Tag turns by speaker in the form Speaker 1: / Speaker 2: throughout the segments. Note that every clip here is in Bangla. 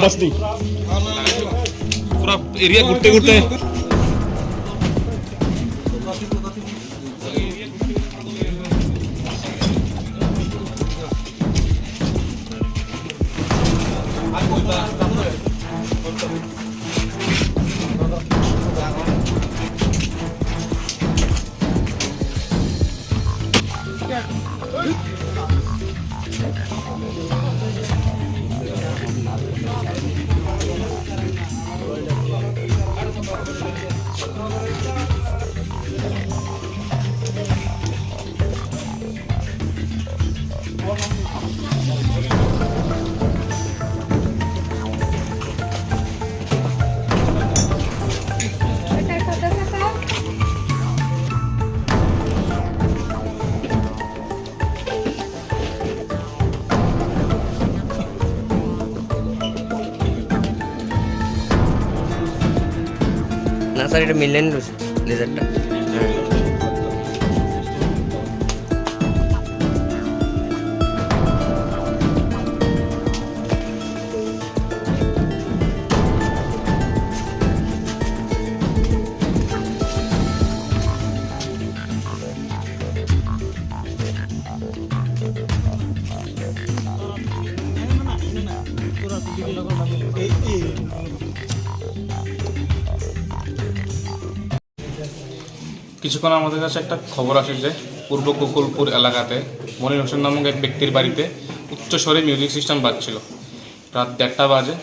Speaker 1: बस नहीं पूरा एरिया घूरते घूरते
Speaker 2: না স্যার, এটা মিডল্যান্ড লেজারটা।
Speaker 3: কিছুক্ষণ আমাদের কাছে একটা খবর আসে যে পূর্ব গোকুলপুর এলাকাতে মনির হোসেন নামক এক ব্যক্তির বাড়িতে উচ্চস্বরে মিউজিক সিস্টেম বাজছিল। রাত 1:30 বাজে।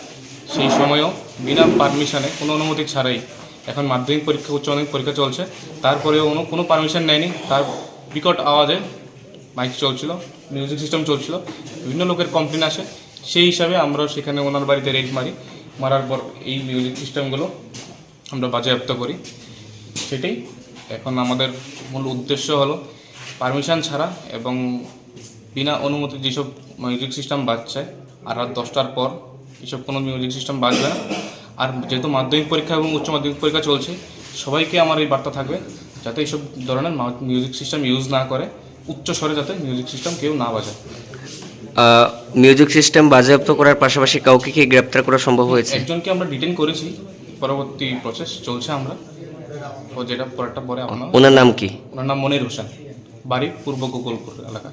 Speaker 3: সেই সময়ও বিনা পারমিশনে কোনো অনুমতি ছাড়াই, এখন মাধ্যমিক পরীক্ষা উচ্চ মাধ্যমিক পরীক্ষা চলছে, তারপরেও কোনো পারমিশন নেয়নি, তার বিকট আওয়াজে মাইক চলছিল, মিউজিক সিস্টেম চলছিল। বিভিন্ন লোকের কমপ্লেন আসে, সেই হিসাবে আমরা সেখানে ওনার বাড়িতে রেড মারার পর এই মিউজিক সিস্টেমগুলো আমরা বাজেয়াপ্ত করি। সেটাই এখন আমাদের মূল উদ্দেশ্য হলো পারমিশন ছাড়া এবং বিনা অনুমতি যেসব মিউজিক সিস্টেম বাজছে, আর রাত 10টার পর এসব কোনো মিউজিক সিস্টেম বাজবে না। আর যেহেতু মাধ্যমিক পরীক্ষা এবং উচ্চ মাধ্যমিক পরীক্ষা চলছে, সবাইকে আমার এই বার্তা থাকবে যাতে এইসব ধরনের মিউজিক সিস্টেম ইউজ না করে, উচ্চ স্বরে যাতে মিউজিক সিস্টেম কেউ না বাজায়।
Speaker 2: মিউজিক সিস্টেম বাজেয়াপ্ত করার পাশাপাশি কাউকে কি গ্রেপ্তার করা সম্ভব হয়েছে?
Speaker 3: একজনকে আমরা ডিটেইন করেছি, পরবর্তী প্রসেস চলছে। আমরা ও যেটা পরে আপনার।
Speaker 2: ওনার নাম কি?
Speaker 3: ওনার নাম মনির হোসেন, বাড়ি পূর্ব গোকুলপুর এলাকা।